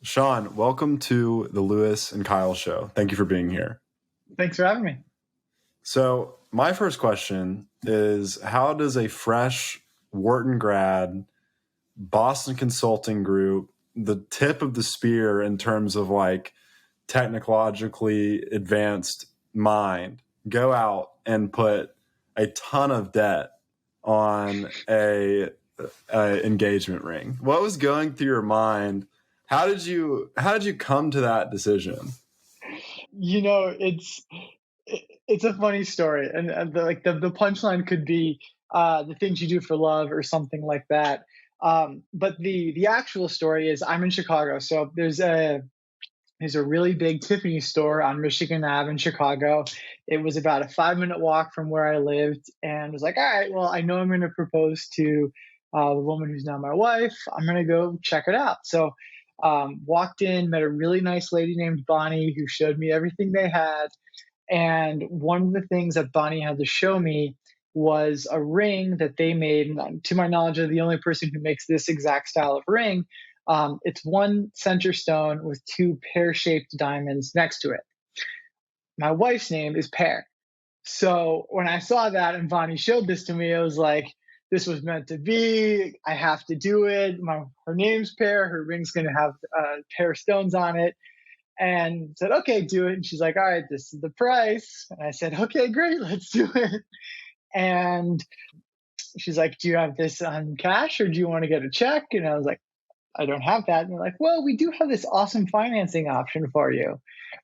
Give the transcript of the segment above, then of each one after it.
Sean, welcome to the Lewis and Kyle show. Thank you for being here. Thanks for having me. So my first question is, how does a fresh Wharton grad, Boston Consulting Group, the tip of the spear in terms of like technologically advanced mind, go out and put a ton of debt on a engagement ring? What was going through your mind? How did you come to that decision? It's a funny story, and the punchline could be the things you do for love or something like that. But the actual story is I'm in Chicago, so there's a really big Tiffany store on Michigan Ave in Chicago. It was about a 5-minute walk from where I lived, and was like, all right, well, I know I'm going to propose to the woman who's now my wife. I'm going to go check it out. So walked in, met a really nice lady named Bonnie who showed me everything they had. And one of the things that Bonnie had to show me was a ring that they made. And to my knowledge, they're the only person who makes this exact style of ring. It's one center stone with two pear-shaped diamonds next to it. My wife's name is Pear. So when I saw that and Bonnie showed this to me, I was like, this was meant to be. I have to do it. Her name's Pear. Her ring's going to have pear stones on it. And said, okay, do it. And she's like, all right, this is the price. And I said, okay, great, let's do it. And she's like, do you have this on cash or do you want to get a check? And I was like, I don't have that. And they're like, well, we do have this awesome financing option for you.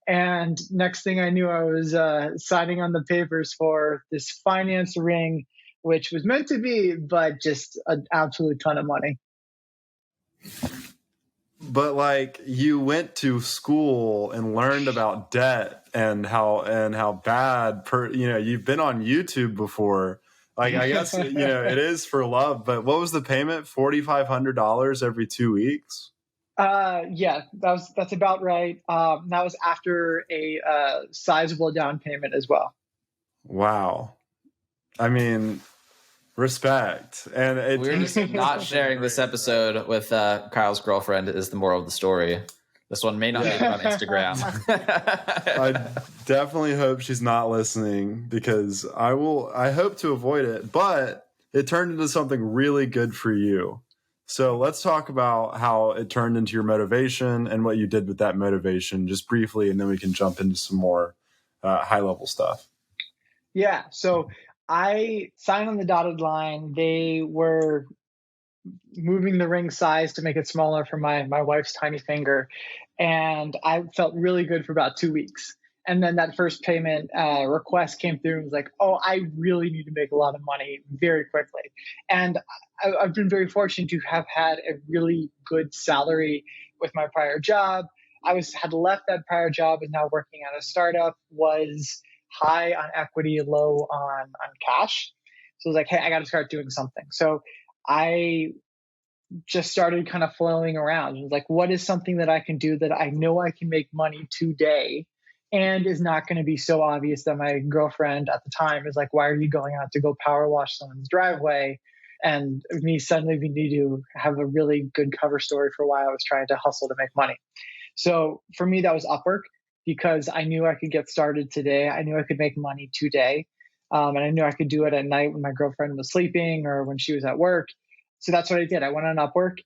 And next thing I knew, I was signing on the papers for this finance ring, which was meant to be, but just an absolute ton of money. But like, you went to school and learned about debt and how bad you've been on YouTube before. Like, I guess it is for love. But what was the payment? $4,500 every 2 weeks. Yeah, that's about right. That was after a sizable down payment as well. Wow. I mean, respect. And we're just not sharing this episode with Kyle's girlfriend is the moral of the story. This one may not make it on Instagram. I definitely hope she's not listening, because I hope to avoid it, but it turned into something really good for you. So let's talk about how it turned into your motivation and what you did with that motivation, just briefly, and then we can jump into some more high-level stuff. Yeah, so I signed on the dotted line. They were moving the ring size to make it smaller for my wife's tiny finger. And I felt really good for about 2 weeks. And then that first payment request came through and was like, oh, I really need to make a lot of money very quickly. And I've been very fortunate to have had a really good salary with my prior job. Had left that prior job and now working at a startup, was high on equity, low on cash. So I was like, hey, I got to start doing something. So I just started kind of flailing around. It was like, what is something that I can do that I know I can make money today and is not going to be so obvious that my girlfriend at the time is like, why are you going out to go power wash someone's driveway? And me suddenly we need to have a really good cover story for why I was trying to hustle to make money. So for me, that was Upwork, because I knew I could get started today. I knew I could make money today. And I knew I could do it at night when my girlfriend was sleeping or when she was at work. So that's what I did. I went on Upwork,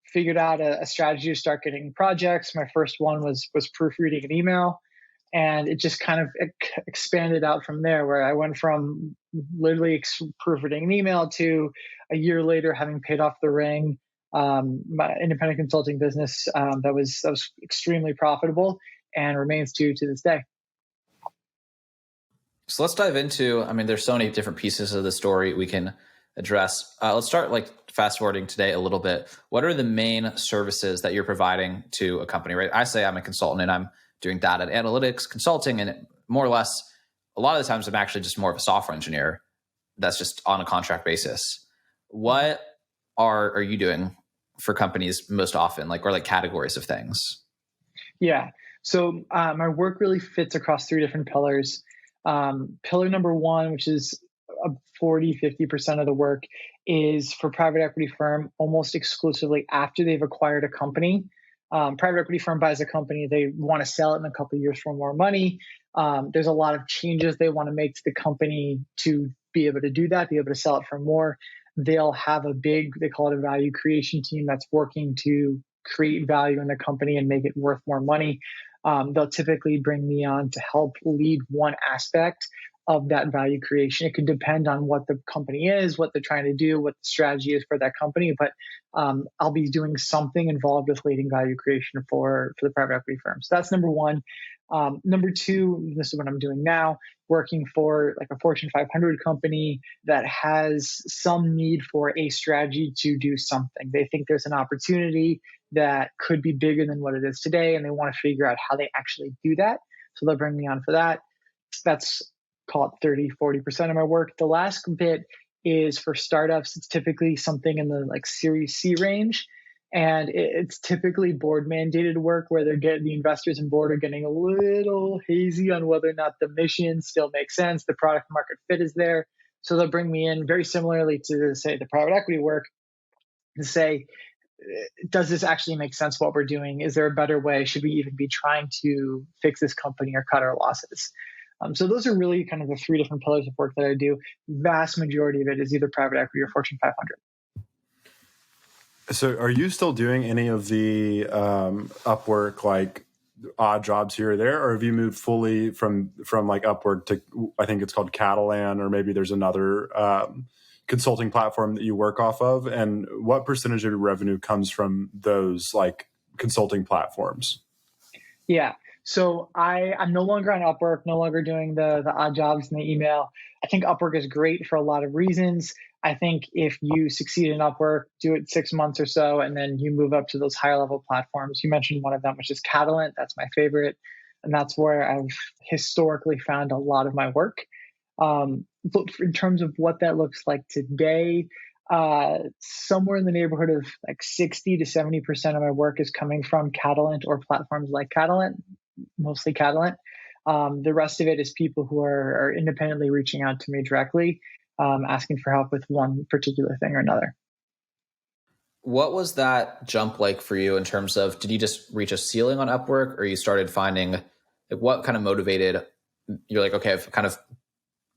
figured out a strategy to start getting projects. My first one was proofreading an email. And it just kind of expanded out from there, where I went from literally proofreading an email to a year later having paid off the ring, my independent consulting business that was extremely profitable and remains to this day. So let's dive into, there's so many different pieces of the story we can address. Let's start fast forwarding today a little bit. What are the main services that you're providing to a company, right? I say I'm a consultant and I'm doing data and analytics consulting, and more or less, a lot of the times I'm actually just more of a software engineer that's just on a contract basis. What are you doing for companies most often, or categories of things? Yeah. So my work really fits across 3 different pillars. Pillar number 1, which is 40-50% of the work, is for private equity firm almost exclusively after they've acquired a company. Private equity firm buys a company, they want to sell it in a couple of years for more money. There's a lot of changes they want to make to the company to be able to do that, be able to sell it for more. They'll have they call it a value creation team that's working to create value in the company and make it worth more money. They'll typically bring me on to help lead one aspect of that value creation. It could depend on what the company is, what they're trying to do, what the strategy is for that company. But I'll be doing something involved with leading value creation for the private equity firm. So that's number one. Number two, this is what I'm doing now, working for like a Fortune 500 company that has some need for a strategy to do something. They think there's an opportunity that could be bigger than what it is today, and they want to figure out how they actually do that. So they'll bring me on for that. That's call it 30, 40% of my work. The last bit is for startups. It's typically something in the like Series C range. And it's typically board mandated work where the investors and board are getting a little hazy on whether or not the mission still makes sense. The product market fit is there. So they'll bring me in very similarly to, say, the private equity work to say, does this actually make sense what we're doing? Is there a better way? Should we even be trying to fix this company or cut our losses? So those are really kind of the three different pillars of work that I do. Vast majority of it is either private equity or Fortune 500. So are you still doing any of the Upwork, like odd jobs here or there, or have you moved fully from like Upwork to, I think it's called Catalant, or maybe there's another consulting platform that you work off of? And what percentage of your revenue comes from those like consulting platforms? Yeah. So I'm no longer on Upwork, no longer doing the odd jobs in the email. I think Upwork is great for a lot of reasons. I think if you succeed in Upwork, do it 6 months or so, and then you move up to those higher level platforms. You mentioned one of them, which is Catalant. That's my favorite. And that's where I've historically found a lot of my work. But in terms of what that looks like today, somewhere in the neighborhood of like 60 to 70% of my work is coming from Catalant or platforms like Catalant, mostly Catalant. The rest of it is people who are independently reaching out to me directly, asking for help with one particular thing or another. What was that jump like for you in terms of, did you just reach a ceiling on Upwork, or you started finding, like, what kind of motivated, you're like, okay,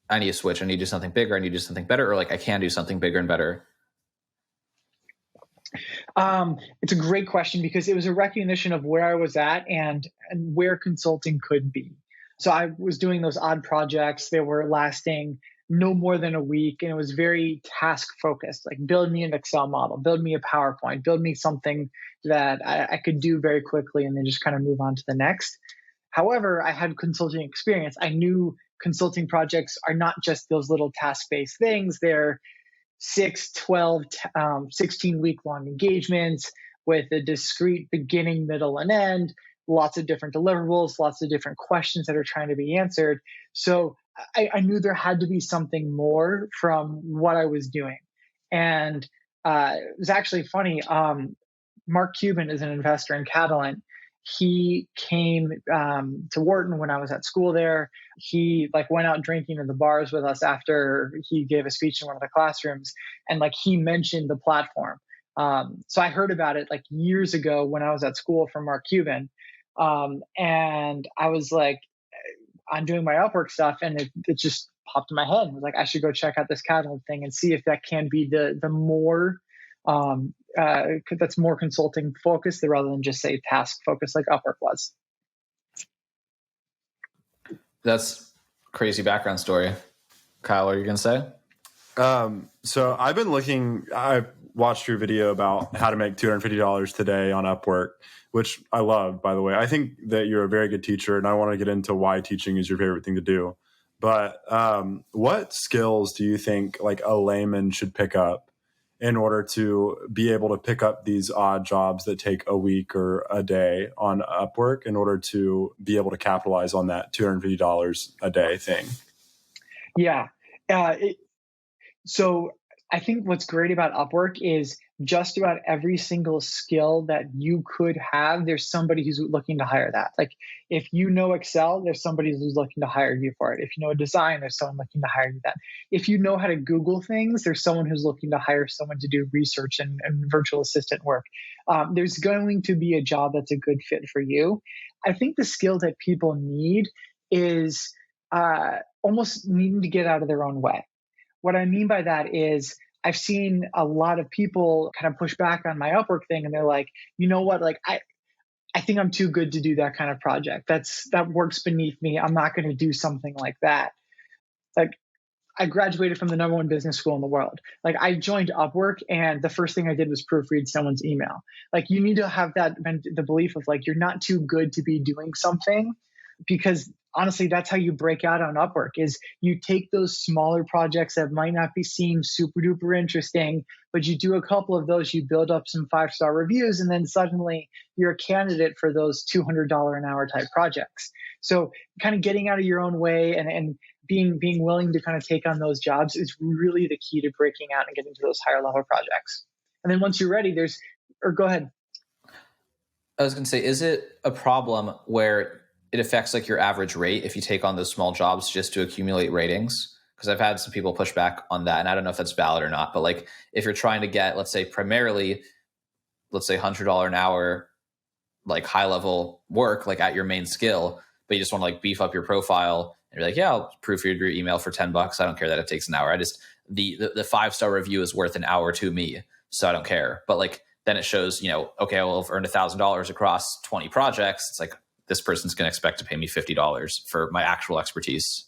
I need to switch. I need to do something bigger. I need to do something better. Or like, I can do something bigger and better. It's a great question because it was a recognition of where I was at and where consulting could be. So I was doing those odd projects. They were lasting no more than a week. And it was very task focused, like build me an Excel model, build me a PowerPoint, build me something that I could do very quickly and then just kind of move on to the next. However, I had consulting experience. I knew consulting projects are not just those little task-based things. They're 6, 12, 16-week long engagements with a discrete beginning, middle, and end, lots of different deliverables, lots of different questions that are trying to be answered. So I knew there had to be something more from what I was doing. And it was actually funny. Mark Cuban is an investor in Catalant. He came to Wharton when I was at school there. He went out drinking in the bars with us after he gave a speech in one of the classrooms, and he mentioned the platform. So I heard about it years ago when I was at school from Mark Cuban, and I was I'm doing my Upwork stuff, and it just popped in my head. I was I should go check out this Catalant thing and see if that can be the more that's more consulting focused rather than just say task focused like Upwork was. That's crazy background story. Kyle, what are you going to say? So I watched your video about how to make $250 today on Upwork, which I love, by the way. I think that you're a very good teacher, and I want to get into why teaching is your favorite thing to do. But what skills do you think a layman should pick up in order to be able to pick up these odd jobs that take a week or a day on Upwork in order to be able to capitalize on that $250 a day thing? Yeah. So I think what's great about Upwork is just about every single skill that you could have, there's somebody who's looking to hire that. Like if you know Excel, there's somebody who's looking to hire you for it. If you know a design, there's someone looking to hire you that. If you know how to Google things, there's someone who's looking to hire someone to do research and virtual assistant work. There's going to be a job that's a good fit for you. I think the skill that people need is almost needing to get out of their own way. What I mean by that is I've seen a lot of people kind of push back on my Upwork thing, and they're like, you know what, like I think I'm too good to do that kind of project. That works beneath me. I'm not going to do something like that. Like I graduated from the #1 business school in the world. Like I joined Upwork, and the first thing I did was proofread someone's email. Like you need to have the belief of like you're not too good to be doing something, because honestly, that's how you break out on Upwork. Is you take those smaller projects that might not seem super duper interesting, but you do a couple of those, you build up some 5-star reviews, and then suddenly you're a candidate for those $200 an hour type projects. So kind of getting out of your own way and being willing to kind of take on those jobs is really the key to breaking out and getting to those higher level projects. And then once you're ready, go ahead. I was going to say, is it a problem where it affects like your average rate if you take on those small jobs just to accumulate ratings? Because I've had some people push back on that, and I don't know if that's valid or not. But like, if you're trying to get, let's say, primarily, let's say $100 an hour, like high level work, like at your main skill, but you just want to like beef up your profile, and you're like, yeah, I'll proofread your email for $10. I don't care that it takes an hour. I just the 5-star review is worth an hour to me, so I don't care. But like then it shows, okay, well, I've earned $1,000 across 20 projects. It's like, this person's going to expect to pay me $50 for my actual expertise.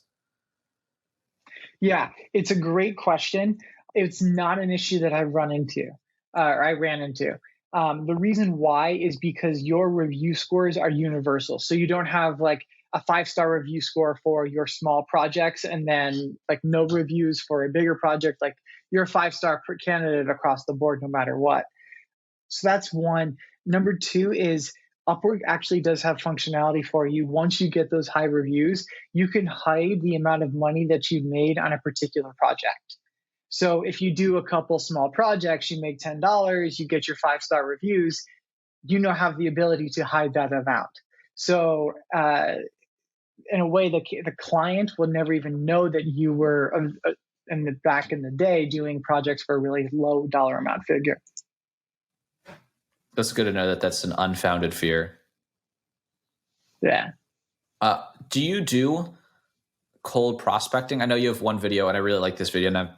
Yeah, it's a great question. It's not an issue that I've run into, or I ran into. The reason why is because your review scores are universal. So you don't have like a 5-star review score for your small projects and then like no reviews for a bigger project. Like you're a 5-star candidate across the board, no matter what. So that's one. Number two is Upwork actually does have functionality for you. Once you get those high reviews, you can hide the amount of money that you've made on a particular project. So if you do a couple small projects, you make $10, you get your 5-star reviews, you have the ability to hide that amount. So in a way, the client will never even know that you were back in the day doing projects for a really low dollar amount figure. That's good to know that that's an unfounded fear. Yeah. Do you do cold prospecting? I know you have one video, and I really like this video, and I'm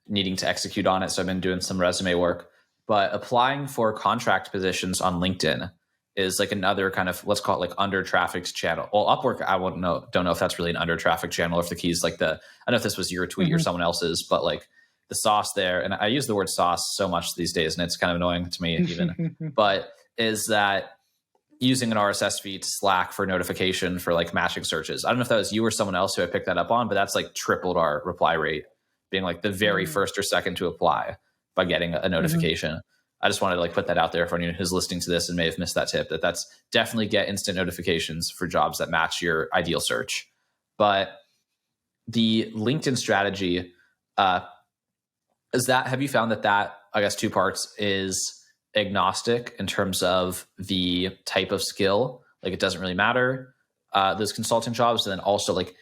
needing to execute on it, so I've been doing some resume work. But applying for contract positions on LinkedIn is like another kind of, let's call it like under trafficked channel. Well, Upwork, I don't know if that's really an under trafficked channel, or if the key is like I don't know if this was your tweet or someone else's, but like the sauce there, and I use the word sauce so much these days, and it's kind of annoying to me even, but is that using an RSS feed to Slack for notification for like matching searches. I don't know if that was you or someone else who I picked that up on, but that's like tripled our reply rate, being like the very first or second to apply by getting a notification. I just wanted to like put that out there for anyone who's listening to this and may have missed that tip, that's definitely get instant notifications for jobs that match your ideal search. But the LinkedIn strategy, have you found that I guess 2 parts is agnostic in terms of the type of skill? Like it doesn't really matter, those consulting jobs. And then also like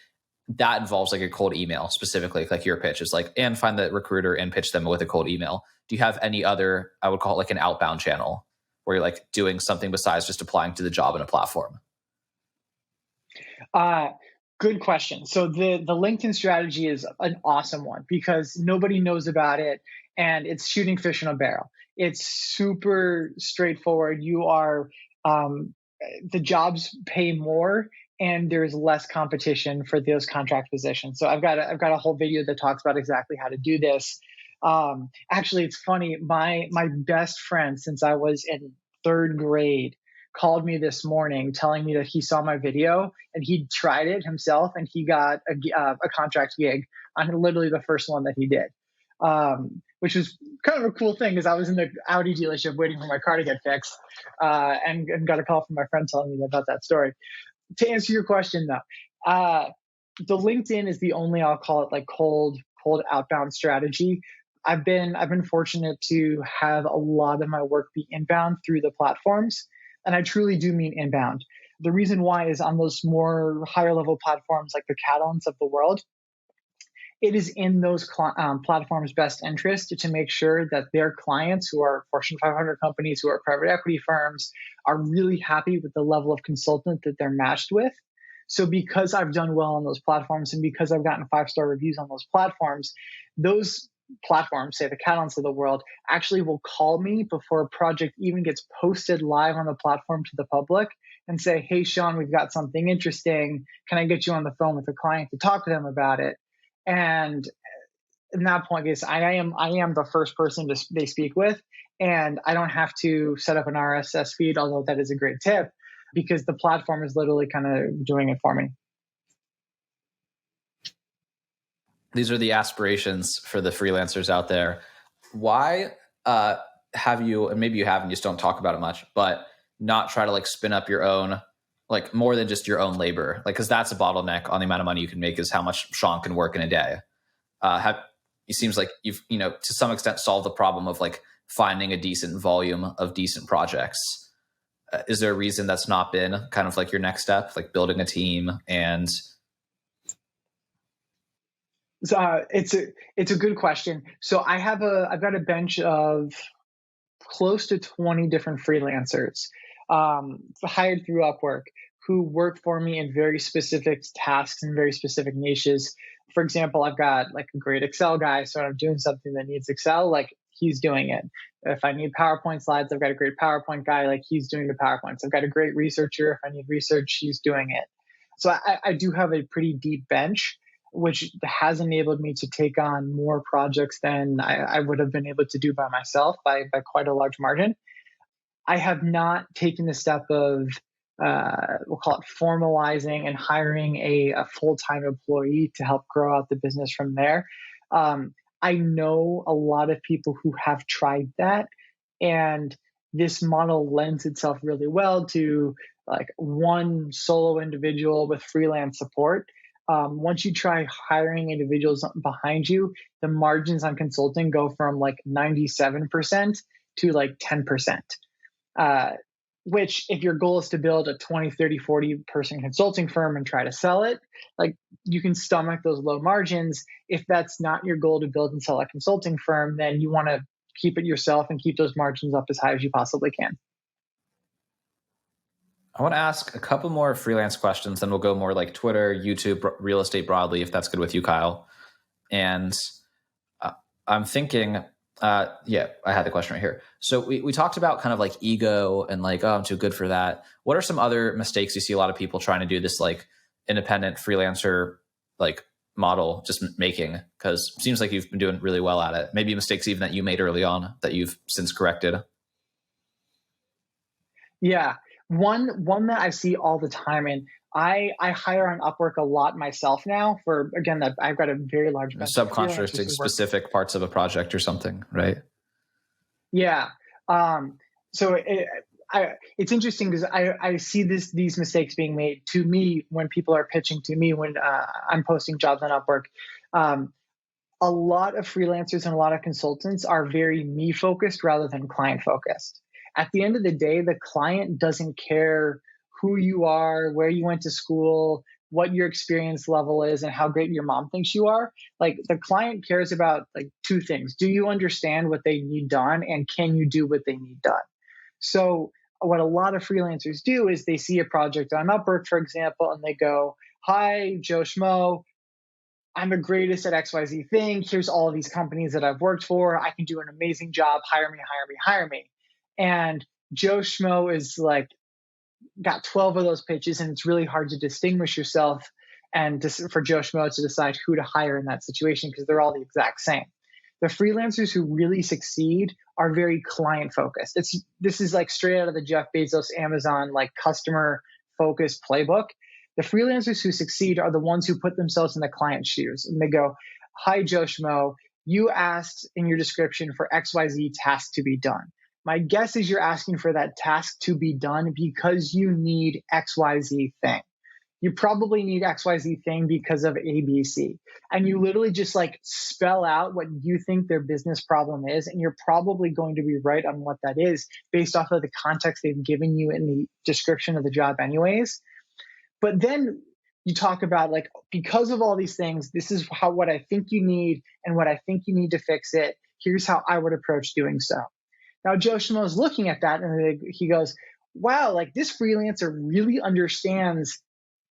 that involves like a cold email specifically, like your pitch is like, and find the recruiter and pitch them with a cold email. Do you have any other, I would call it like an outbound channel where you're like doing something besides just applying to the job in a platform? Good question. So the LinkedIn strategy is an awesome one because nobody knows about it, and it's shooting fish in a barrel. It's super straightforward. The jobs pay more, and there's less competition for those contract positions. So I've got a whole video that talks about exactly how to do this. Actually, it's funny. My best friend since I was in 3rd grade called me this morning telling me that he saw my video and he tried it himself and he got a contract gig on literally the first one that he did, which was kind of a cool thing because I was in the Audi dealership waiting for my car to get fixed, and got a call from my friend telling me about that story. To answer your question though, the LinkedIn is the only, I'll call it like cold outbound strategy. I've been fortunate to have a lot of my work be inbound through the platforms, and I truly do mean inbound. The reason why is on those more higher level platforms like the Catalants of the world, it is in those platforms' best interest to make sure that their clients, who are Fortune 500 companies, who are private equity firms, are really happy with the level of consultant that they're matched with. So because I've done well on those platforms and because I've gotten 5-star reviews on those platforms, say the Catalans of the world, actually will call me before a project even gets posted live on the platform to the public and say, hey, Sean, we've got something interesting. Can I get you on the phone with the client to talk to them about it? And in that point, yes, I am the first person they speak with, and I don't have to set up an RSS feed, although that is a great tip, because the platform is literally kind of doing it for me. These are the aspirations for the freelancers out there. Why have you, and maybe you have and you just don't talk about it much, but not try to like spin up your own, like more than just your own labor? Like, because that's a bottleneck on the amount of money you can make is how much Sean can work in a day. It seems like you've, to some extent solved the problem of like finding a decent volume of decent projects. Is there a reason that's not been kind of like your next step, like building a team? And it's a good question. So I've got a bench of close to 20 different freelancers hired through Upwork who work for me in very specific tasks and very specific niches. For example, I've got like a great Excel guy. So when I'm doing something that needs Excel, like he's doing it. If I need PowerPoint slides, I've got a great PowerPoint guy, like he's doing the PowerPoints. I've got a great researcher. If I need research, he's doing it. So I do have a pretty deep bench, which has enabled me to take on more projects than I would have been able to do by myself by quite a large margin. I have not taken the step of, we'll call it formalizing and hiring a full-time employee to help grow out the business from there. I know a lot of people who have tried that, and this model lends itself really well to like one solo individual with freelance support. Once you try hiring individuals behind you, the margins on consulting go from like 97% to like 10%. Which if your goal is to build a 20, 30, 40 person consulting firm and try to sell it, like you can stomach those low margins. If that's not your goal to build and sell a consulting firm, then you want to keep it yourself and keep those margins up as high as you possibly can. I want to ask a couple more freelance questions, then we'll go more like Twitter, YouTube, real estate broadly, if that's good with you, Kyle. And I'm thinking, I had the question right here. So we talked about kind of like ego and like, oh, I'm too good for that. What are some other mistakes you see a lot of people trying to do this like independent freelancer like model just making? Because it seems like you've been doing really well at it. Maybe mistakes even that you made early on that you've since corrected. Yeah. One that I see all the time, and I hire on Upwork a lot myself now for, again, that I've got a very large subcontracting specific parts of a project or something, right? Yeah. So it's interesting because I see these mistakes being made to me when people are pitching to me when I'm posting jobs on Upwork. A lot of freelancers and a lot of consultants are very me focused rather than client focused. At the end of the day, the client doesn't care who you are, where you went to school, what your experience level is, and how great your mom thinks you are. Like the client cares about like two things. Do you understand what they need done, and can you do what they need done? So what a lot of freelancers do is they see a project on Upwork, for example, and they go, hi, Joe Schmo, I'm the greatest at XYZ thing. Here's all of these companies that I've worked for. I can do an amazing job. Hire me, hire me, hire me. And Joe Schmo is like, got 12 of those pitches, and it's really hard to distinguish yourself and for Joe Schmo to decide who to hire in that situation because they're all the exact same. The freelancers who really succeed are very client focused. This is like straight out of the Jeff Bezos Amazon like customer focused playbook. The freelancers who succeed are the ones who put themselves in the client's shoes and they go, hi, Joe Schmo, you asked in your description for XYZ task to be done. My guess is you're asking for that task to be done because you need XYZ thing. you probably need XYZ thing because of ABC. And you literally just like spell out what you think their business problem is. And you're probably going to be right on what that is based off of the context they've given you in the description of the job anyways. But then you talk about like, because of all these things, this is what I think you need and what I think you need to fix it. Here's how I would approach doing so. Now, Joe Schmo is looking at that and he goes, wow, like this freelancer really understands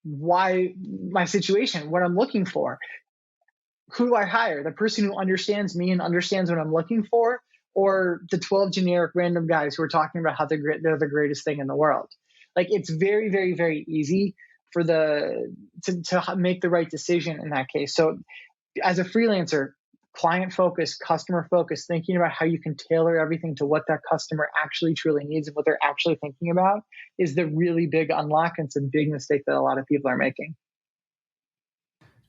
why my situation, what I'm looking for. Who do I hire? The person who understands me and understands what I'm looking for, or the 12 generic random guys who are talking about how they're the greatest thing in the world? Like it's very, very, very easy for to make the right decision in that case. So as a freelancer, client focused, customer focused, thinking about how you can tailor everything to what that customer actually truly needs and what they're actually thinking about is the really big unlock. And it's a big mistake that a lot of people are making.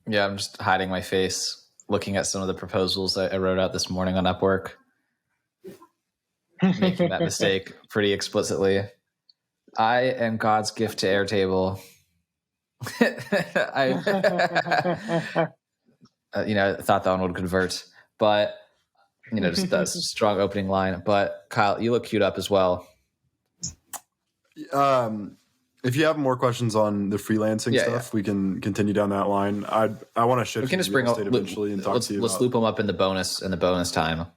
Yeah, I'm just hiding my face looking at some of the proposals that I wrote out this morning on Upwork, making that mistake pretty explicitly. I am God's gift to Airtable. I thought that one would convert, but just that strong opening line. But Kyle, you look queued up as well. If you have more questions on the freelancing stuff, we can continue down that line. I want to shift. We can just bring estate eventually and talk to you. Let's loop them up in the bonus time.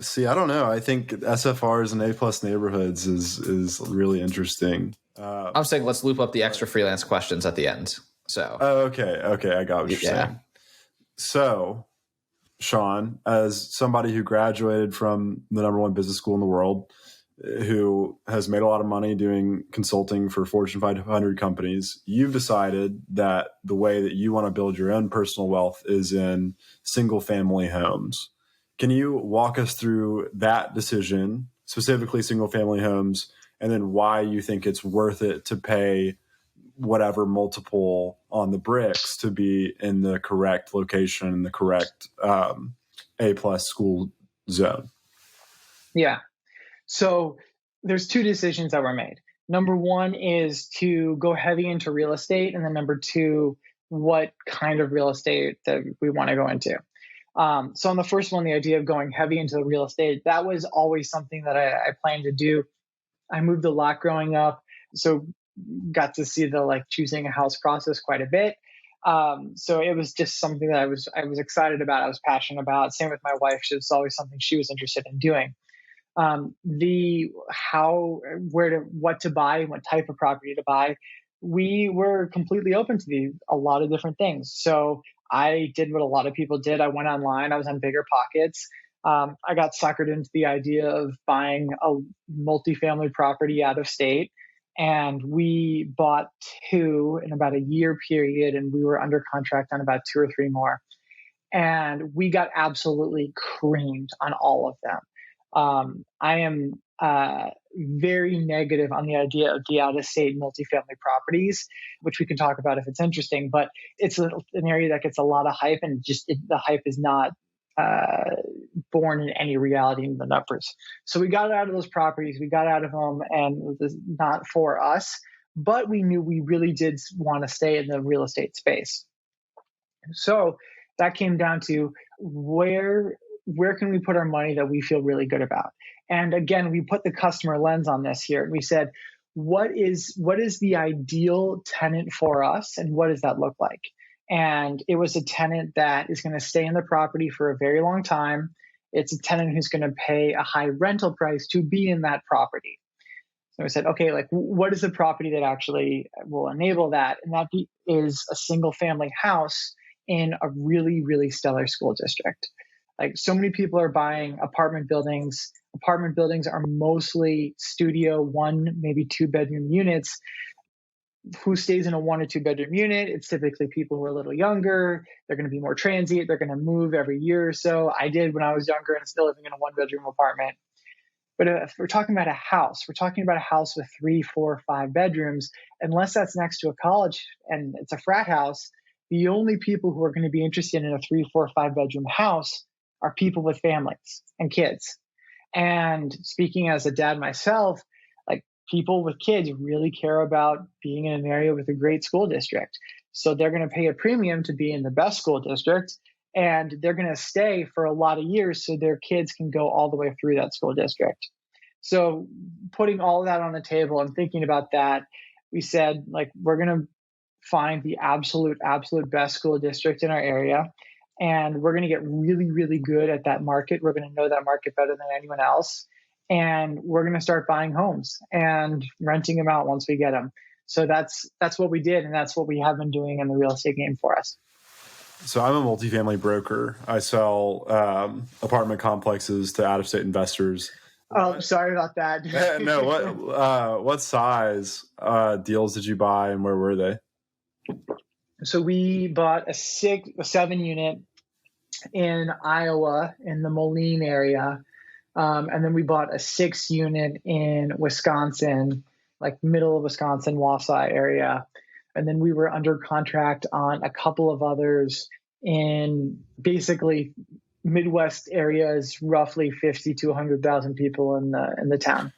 See, I don't know. I think SFRs and A+ neighborhoods is really interesting. I'm saying let's loop up the extra freelance questions at the end. So okay, I got what you're saying. So, Sean, as somebody who graduated from the #1 business school in the world, who has made a lot of money doing consulting for Fortune 500 companies, you've decided that the way that you want to build your own personal wealth is in single family homes. Can you walk us through that decision, specifically single family homes, and then why you think it's worth it to pay whatever multiple on the bricks to be in the correct location, in the correct A+ school zone? Yeah. So there's two decisions that were made. Number one is to go heavy into real estate. And then number two, what kind of real estate that we want to go into. So on the first one, the idea of going heavy into the real estate, that was always something that I planned to do. I moved a lot growing up, so got to see the choosing a house process quite a bit. So it was just something that I was excited about. I was passionate about. Same with my wife. It was always something she was interested in doing. What to buy, what type of property to buy, we were completely open to a lot of different things. So I did what a lot of people did. I went online. I was on Bigger Pockets. I got suckered into the idea of buying a multifamily property out of state. And we bought 2 in about a year period, and we were under contract on about 2 or 3 more. And we got absolutely creamed on all of them. I am very negative on the idea of the out-of-state multifamily properties, which we can talk about if it's interesting, but it's an area that gets a lot of hype, and the hype is not born in any reality in the numbers. So we got out of those properties, we got out of them, and it was not for us, but we knew we really did want to stay in the real estate space. So that came down to where can we put our money that we feel really good about? And again, we put the customer lens on this here. And we said, what is the ideal tenant for us? And what does that look like? And it was a tenant that is going to stay in the property for a very long time. It's a tenant who's going to pay a high rental price to be in that property. So we said, okay, what is the property that actually will enable that? And that is a single family house in a really, really stellar school district. So many people are buying apartment buildings. Apartment buildings are mostly studio 1, maybe 2 bedroom units. Who stays in a 1 or 2 bedroom unit? It's typically people who are a little younger. They're going to be more transient. They're going to move every year or so. I did when I was younger and still living in a 1 bedroom apartment. But if we're talking about a house, we're talking about a house with 3, 4, 5 bedrooms. Unless that's next to a college and it's a frat house, the only people who are going to be interested in a 3, 4, 5 bedroom house are people with families and kids. And speaking as a dad myself, people with kids really care about being in an area with a great school district. So they're going to pay a premium to be in the best school district, and they're going to stay for a lot of years so their kids can go all the way through that school district. So putting all of that on the table and thinking about that, we said, like, we're going to find the absolute best school district in our area. And we're going to get really, really good at that market. We're going to know that market better than anyone else. And we're going to start buying homes and renting them out once we get them. So that's what we did. And that's what we have been doing in the real estate game for us. So I'm a multifamily broker. I sell apartment complexes to out-of-state investors. Oh, sorry about that. No, what size deals did you buy and where were they? So we bought a 7 unit in Iowa in the Moline area. And then we bought a 6 unit in Wisconsin, like middle of Wisconsin, Wausau area. And then we were under contract on a couple of others in basically Midwest areas, roughly 50 to 100,000 people in the town.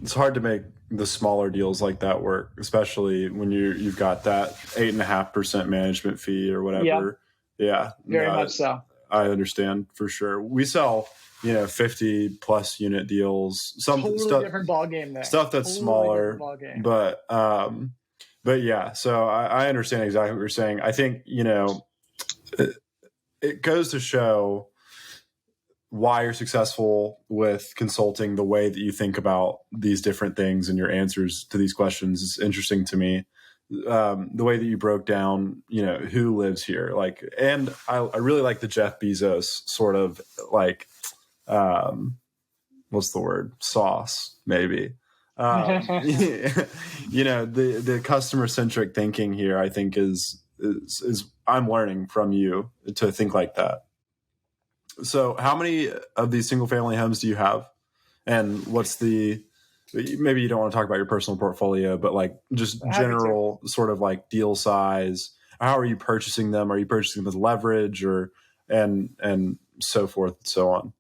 It's hard to make the smaller deals like that work, especially when you've got that 8.5% management fee or whatever. Yep. Yeah, very much so. I understand for sure. We sell 50 plus unit deals. Some totally different ball game there. Stuff that's smaller, but yeah. So I understand exactly what you're saying. I think it goes to show why you're successful with consulting. The way that you think about these different things and your answers to these questions is interesting to me. The way that you broke down, who lives here, and I really like the Jeff Bezos sort of what's the word? Sauce, maybe. The customer centric thinking here, I think is I'm learning from you to think like that. So how many of these single family homes do you have? And maybe you don't want to talk about your personal portfolio, but just general sort of deal size. How are you purchasing them? Are you purchasing them with leverage and so forth and so on?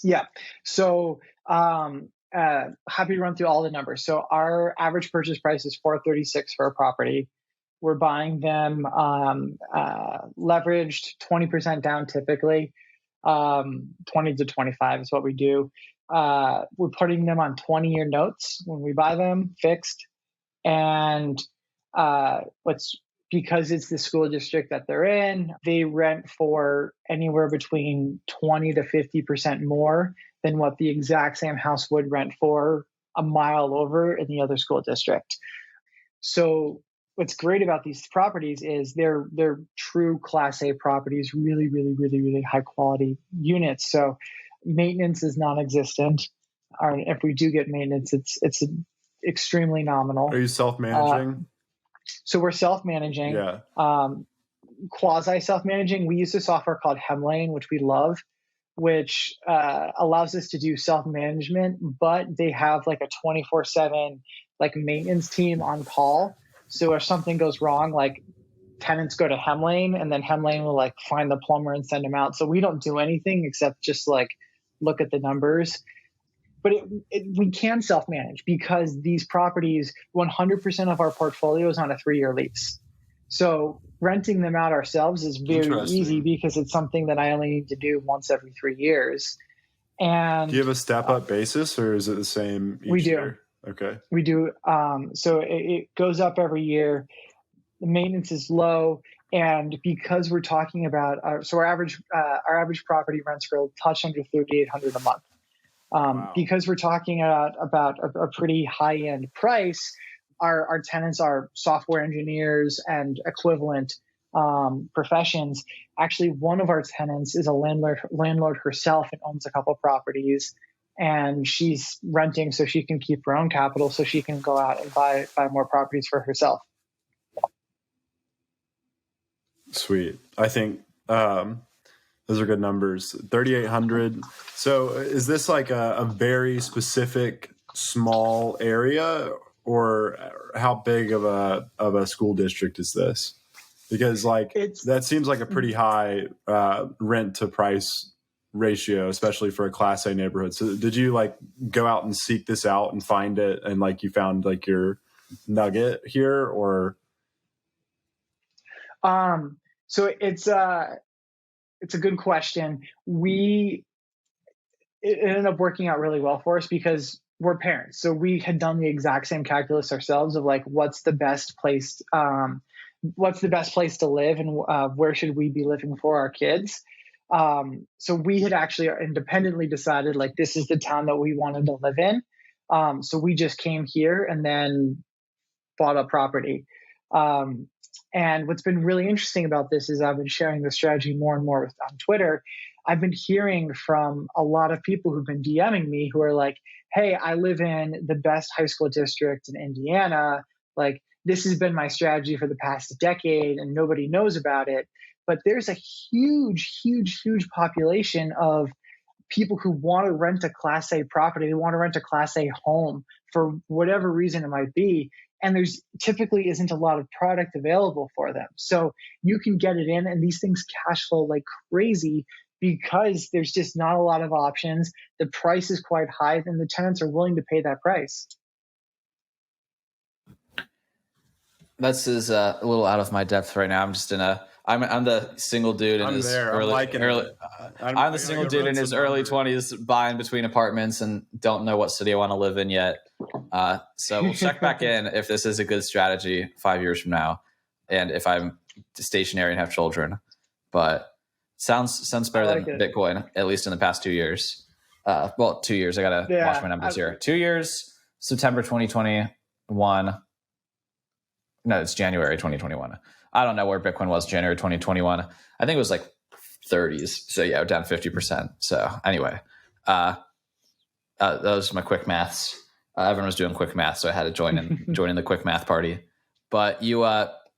Yeah. So happy to run through all the numbers. So our average purchase price is $436 for a property. We're buying them leveraged 20% down typically. 20 to 25 is what we do. We're putting them on 20-year notes when we buy them, fixed. And because it's the school district that they're in, they rent for anywhere between 20 to 50% more than what the exact same house would rent for a mile over in the other school district. So what's great about these properties is they're true Class A properties, really, really, really, really high quality units. So maintenance is non-existent. If we do get maintenance, it's extremely nominal. Are you self-managing? So we're self-managing. Yeah. Quasi self-managing. We use a software called Hemlane, which we love, which allows us to do self-management, but they have a 24/7 maintenance team on call. So if something goes wrong, tenants go to Hemlane, and then Hemlane will find the plumber and send them out. So we don't do anything except just look at the numbers. But we can self-manage because these properties, 100% of our portfolio is on a 3-year lease. So renting them out ourselves is very easy because it's something that I only need to do once every 3 years. And do you have a step-up basis, or is it the same each year? Okay. We do. So it goes up every year. The maintenance is low. And because we're talking about, our average property rents for a touch under $3,800 a month. Wow. Because we're talking about a pretty high-end price, our tenants are software engineers and equivalent professions. Actually, one of our tenants is a landlord herself and owns a couple of properties, and she's renting so she can keep her own capital so she can go out and buy more properties for herself. Sweet. I think those are good numbers. 3,800. So is this a very specific small area, or how big of a school district is this? Because that seems like a pretty high rent to price ratio, especially for a Class A neighborhood. So did you like go out and seek this out and find it, and like you found like your nugget here, or? So it's a good question. It ended up working out really well for us because we're parents. So we had done the exact same calculus ourselves of like, what's the best place to live, and where should we be living for our kids? So we had actually independently decided like, this is the town that we wanted to live in. So we just came here and then bought a property. And what's been really interesting about this is I've been sharing this strategy more and more on Twitter. I've been hearing from a lot of people who've been DMing me who are like, hey, I live in the best high school district in Indiana. Like, this has been my strategy for the past decade and nobody knows about it. But there's a huge, huge, huge population of people who want to rent a Class A property. They want to rent a Class A home for whatever reason it might be. And there's typically isn't a lot of product available for them. So you can get it in, and these things cash flow like crazy because there's just not a lot of options. The price is quite high, and the tenants are willing to pay that price. This is a little out of my depth right now. I'm just I'm the single dude in his early. I'm the single dude in his early 20s, buying between apartments and don't know what city I want to live in yet. So we'll check back in if this is a good strategy 5 years from now, and if I'm stationary and have children. But sounds better than Bitcoin, at least in the past 2 years. 2 years. I gotta watch my numbers here. 2 years, September 2021. No, it's January 2021. I don't know where Bitcoin was January 2021. I think it was like 30s. So yeah, down 50%. So anyway, that was my quick maths. Everyone was doing quick math, so I had to join in the quick math party. But you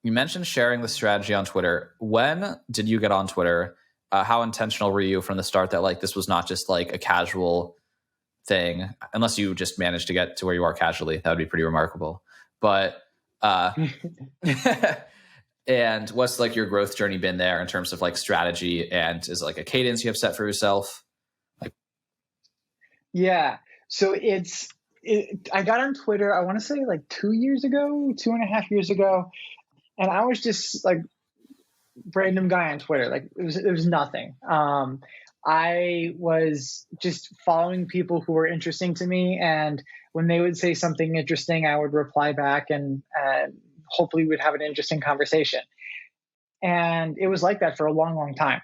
mentioned sharing the strategy on Twitter. When did you get on Twitter? How intentional were you from the start that like this was not just like a casual thing? Unless you just managed to get to where you are casually, that would be pretty remarkable. But and what's like your growth journey been there in terms of like strategy, and is it like a cadence you have set for yourself? Yeah. So I got on Twitter, I want to say like 2 years ago, 2.5 years ago. And I was just like random guy on Twitter. Like it was nothing. I was just following people who were interesting to me. And when they would say something interesting, I would reply back and hopefully we'd have an interesting conversation. And it was like that for a long, long time.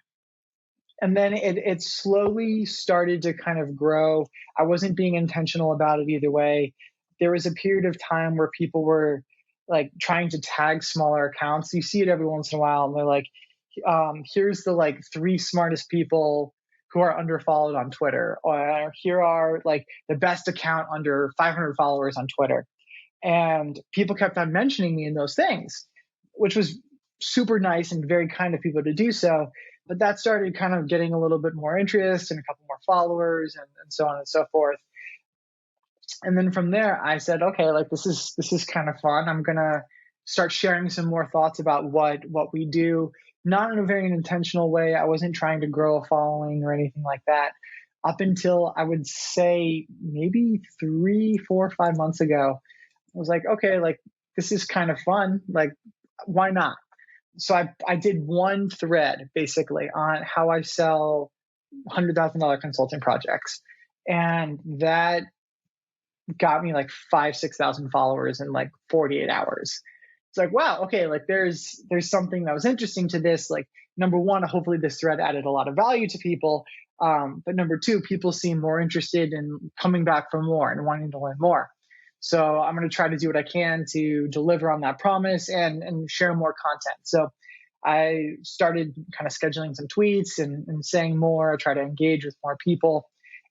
And then it slowly started to kind of grow. I wasn't being intentional about it either way. There was a period of time where people were like trying to tag smaller accounts. You see it every once in a while, and they're like, here's the like 3 smartest people who are underfollowed on Twitter, or here are like the best account under 500 followers on Twitter. And people kept on mentioning me in those things, which was super nice and very kind of people to do so. But that started kind of getting a little bit more interest and a couple more followers and so on and so forth. And then from there, I said, okay, like this is kind of fun. I'm going to start sharing some more thoughts about what we do, not in a very intentional way. I wasn't trying to grow a following or anything like that up until I would say maybe 3, 4, 5 months ago. I was like, okay, like this is kind of fun. Like, why not? So I did one thread basically on how I sell $100,000 consulting projects. And that got me like 5,000-6,000 followers in like 48 hours. It's like, wow, okay, like there's something that was interesting to this. Like, number one, hopefully this thread added a lot of value to people. But number two, people seem more interested in coming back for more and wanting to learn more. So I'm going to try to do what I can to deliver on that promise and share more content. So I started kind of scheduling some tweets and saying more. I try to engage with more people.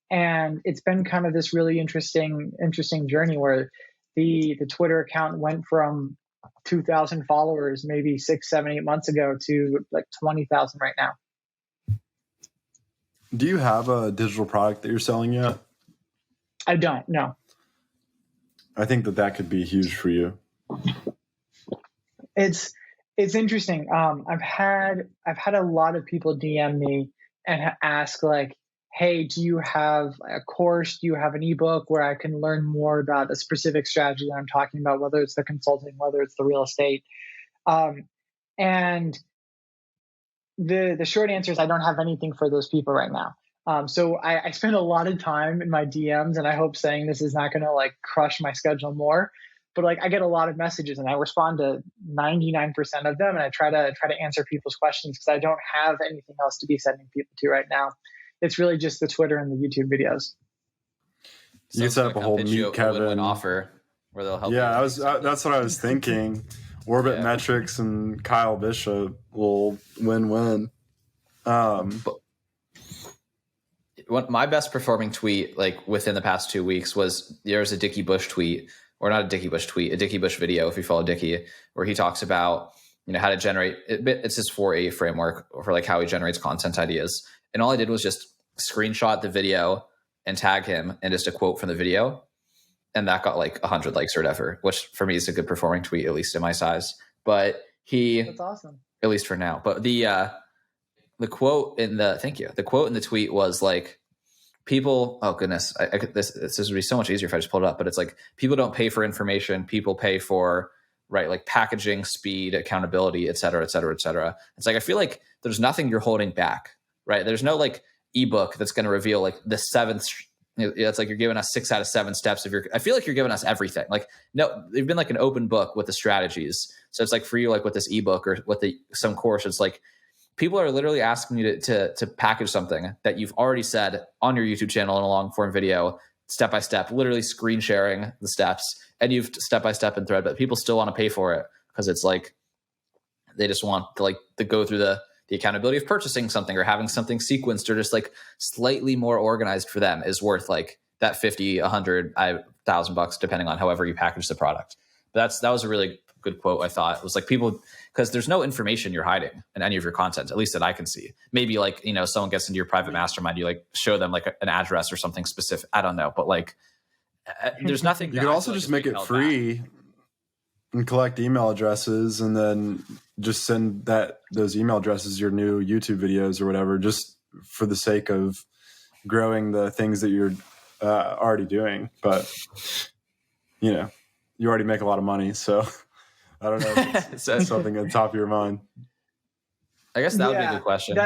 And it's been kind of this really interesting journey where the Twitter account went from 2,000 followers maybe 6, 7, 8 months ago to like 20,000 right now. Do you have a digital product that you're selling yet? I don't, no. I think that could be huge for you. It's interesting. I've had a lot of people DM me and ask like, hey, do you have a course? Do you have an ebook where I can learn more about a specific strategy that I'm talking about, whether it's the consulting, whether it's the real estate? And the short answer is I don't have anything for those people right now. So I spend a lot of time in my DMs, and I hope saying this is not going to like crush my schedule more, but like I get a lot of messages and I respond to 99% of them, and I try to answer people's questions because I don't have anything else to be sending people to right now. It's really just the Twitter and the YouTube videos. You set up a whole Meet Kevin offer where they'll help. Yeah, that's what I was thinking. Orbit Metrics and Kyle Bishop will win-win. My best performing tweet, like within the past 2 weeks, was there's a Dickie Bush tweet, or not a Dickie Bush tweet, a Dickie Bush video. If you follow Dickie, where he talks about how to generate. It's his 4A framework for like how he generates content ideas. And all I did was just screenshot the video and tag him and just a quote from the video. And that got like 100 likes or whatever, which for me is a good performing tweet, at least in my size. But that's awesome. At least for now. But the quote in the quote in the tweet was like, people, oh goodness, this would be so much easier if I just pulled it up, but it's like, people don't pay for information, people pay for, right, like packaging, speed, accountability, et cetera, et cetera, et cetera. It's like, I feel like there's nothing you're holding back, right? There's no like ebook that's going to reveal like the seventh. It's like you're giving us 6 out of 7 steps of I feel like you're giving us everything. Like, no, they've been like an open book with the strategies. So it's like for you, like with this ebook or with some course, it's like people are literally asking you to package something that you've already said on your YouTube channel in a long form video, step by step, literally screen sharing the steps, and you've step by step in thread, but people still want to pay for it because it's like they just want to go through the accountability of purchasing something or having something sequenced or just like slightly more organized for them is worth like that 50, 100, $1,000 depending on however you package the product. But that was a really good quote. I thought it was like people, because there's no information you're hiding in any of your content, at least that I can see. Maybe like, someone gets into your private mastermind, you like show them like an address or something specific. I don't know, but like there's nothing. You could also just make it free back and collect email addresses and then just send those email addresses your new YouTube videos or whatever, just for the sake of growing the things that you're already doing. But you already make a lot of money, so I don't know if it's something on top of your mind. I guess that would be a good question.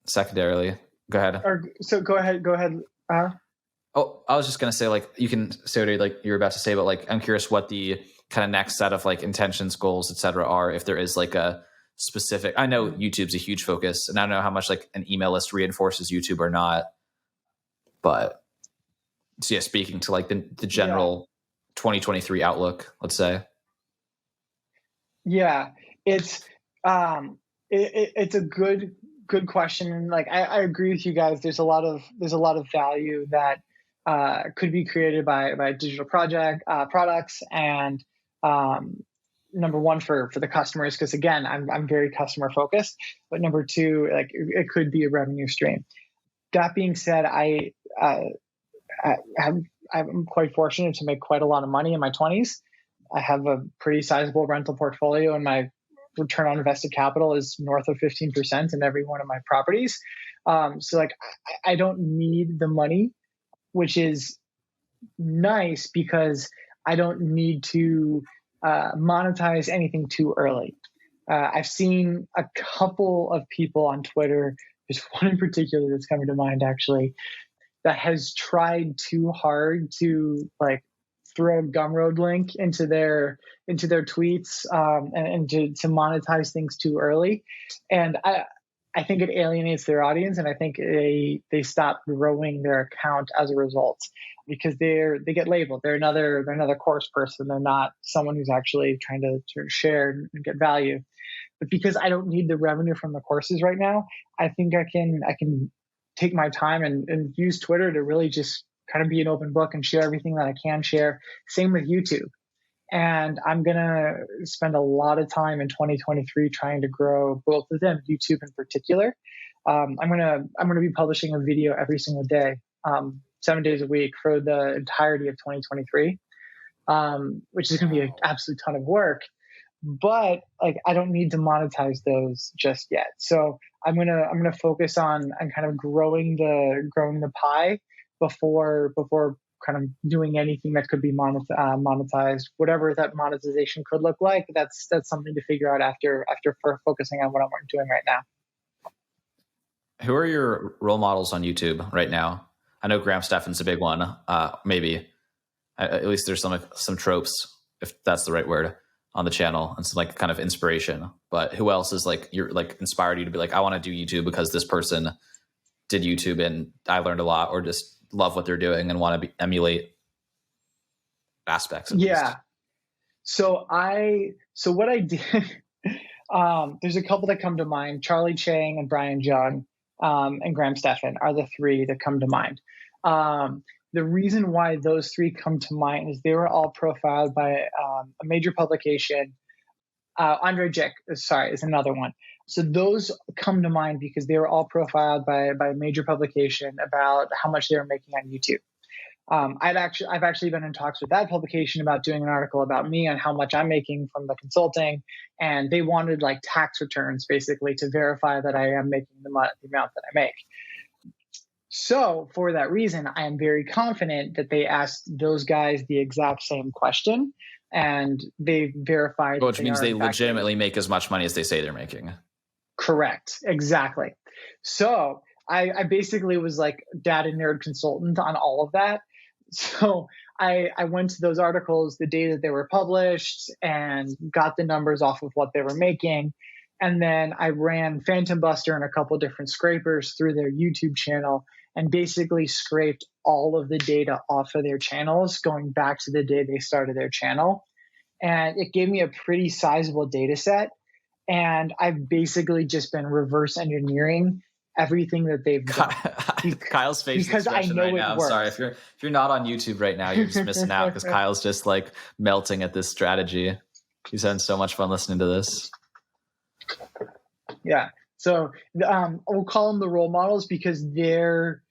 Secondarily, go ahead. Go ahead. Oh, I was just gonna say, like, you can say what like you're about to say, but like I'm curious what the kind of next set of like intentions, goals, etc. are, if there is like a specific. I know YouTube's a huge focus, and I don't know how much like an email list reinforces YouTube or not. But so yeah, speaking to like the general 2023 outlook, let's say. Yeah, it's a good question, and like I agree with you guys. There's a lot of value that could be created by digital products, and number one for the customers, because again, I'm very customer focused. But number two, like it could be a revenue stream. That being said, I'm quite fortunate to make quite a lot of money in my 20s. I have a pretty sizable rental portfolio, and my return on invested capital is north of 15% in every one of my properties. So like I don't need the money, which is nice because I don't need to monetize anything too early. I've seen a couple of people on Twitter, there's one in particular that's coming to mind actually, that has tried too hard to like throw a Gumroad link into their tweets and to monetize things too early. And I think it alienates their audience, and I think they stop growing their account as a result, because they get labeled. They're another course person. They're not someone who's actually trying to sort of share and get value. But because I don't need the revenue from the courses right now, I think I can take my time and use Twitter to really just kind of be an open book and share everything that I can share. Same with YouTube. And I'm going to spend a lot of time in 2023 trying to grow both of them, YouTube in particular. I'm going to be publishing a video every single day, 7 days a week for the entirety of 2023, which is going to be an absolute ton of work. but like I don't need to monetize those just yet. So I'm gonna focus on kind of growing the pie before kind of doing anything that could be monetized, whatever that monetization could look like. That's something to figure out after focusing on what I'm doing right now. Who are your role models on YouTube right now? I know Graham Stephan's a big one. Maybe at least there's some tropes, if that's the right word, on the channel, and some like kind of inspiration. But who else is like inspired you to be like, I want to do YouTube because this person did YouTube and I learned a lot, or just love what they're doing and want to emulate aspects of Yeah. So what I did, there's a couple that come to mind. Charlie Chang and Brian Jung, and Graham Stephan are the three that come to mind. The reason why those three come to mind is they were all profiled by a major publication. Andre Jick, is another one. So those come to mind because they were all profiled by a major publication about how much they were making on YouTube. I've actually been in talks with that publication about doing an article about me on how much I'm making from the consulting, and they wanted like tax returns basically to verify that I am making the amount that I make. So for that reason, I am very confident that they asked those guys the exact same question, and they verified. Which means they legitimately make as much money as they say they're making. Correct. Exactly. So I basically was like data nerd consultant on all of that. So I went to those articles the day that they were published and got the numbers off of what they were making. And then I ran Phantom Buster and a couple different scrapers through their YouTube channel and basically scraped all of the data off of their channels going back to the day they started their channel. And it gave me a pretty sizable data set. And I've basically just been reverse engineering everything that they've done. Kyle's face because I know right it now. works. Sorry, if you're not on YouTube right now, you're just missing out because Kyle's just like melting at this strategy. He's having so much fun listening to this. Yeah. So we'll call them the role models because their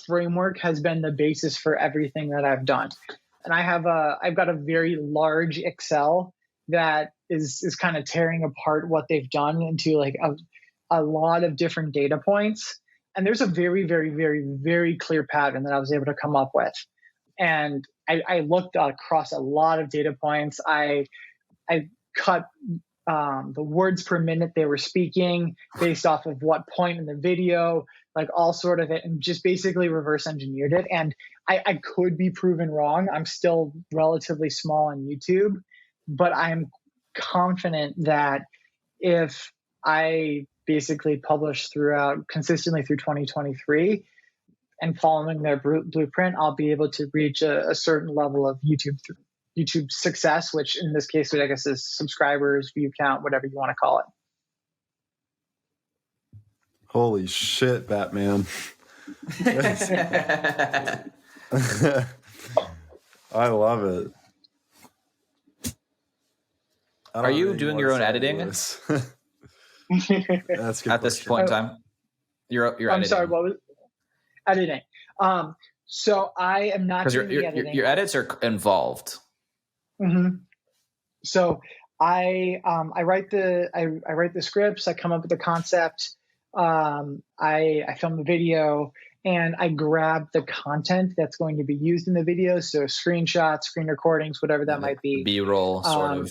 framework has been the basis for everything that I've done. And I've got a very large Excel that is kind of tearing apart what they've done into like a lot of different data points. And there's a very, very, very, very clear pattern that I was able to come up with. And I looked across a lot of data points. I cut the words per minute they were speaking based off of what point in the video, like all sort of it, and just basically reverse engineered it. And I could be proven wrong. I'm still relatively small on YouTube, but I'm confident that if I basically publish consistently through 2023 and following their blueprint, I'll be able to reach a certain level of YouTube success, which in this case, I guess is subscribers, view count, whatever you want to call it. Holy shit, Batman. I love it. Are you doing your own editing? That's good at this point in time? You're editing. I'm sorry, what was editing? So I am not doing the editing. Your edits are involved. Mm-hmm. So I write the scripts. I come up with the concept. I film the video, and I grab the content that's going to be used in the video. So screenshots, screen recordings, whatever that might be. B-roll, sort of.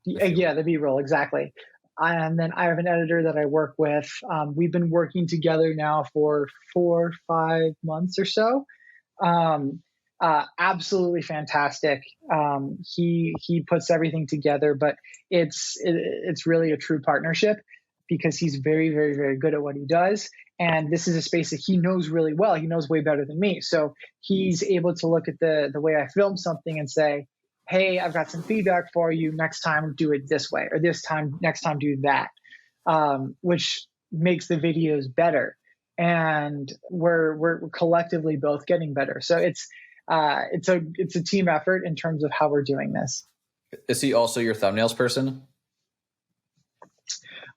Yeah, the B-roll, exactly. And then I have an editor that I work with. We've been working together now for 4 or 5 months or so. Absolutely fantastic. He puts everything together, but it's really a true partnership because he's very, very, very good at what he does. And this is a space that he knows really well. He knows way better than me. So he's able to look at the way I film something and say, hey, I've got some feedback for you. Next time, do it this way, or next time, do that, which makes the videos better. And we're collectively both getting better. So it's a team effort in terms of how we're doing this. Is he also your thumbnails person?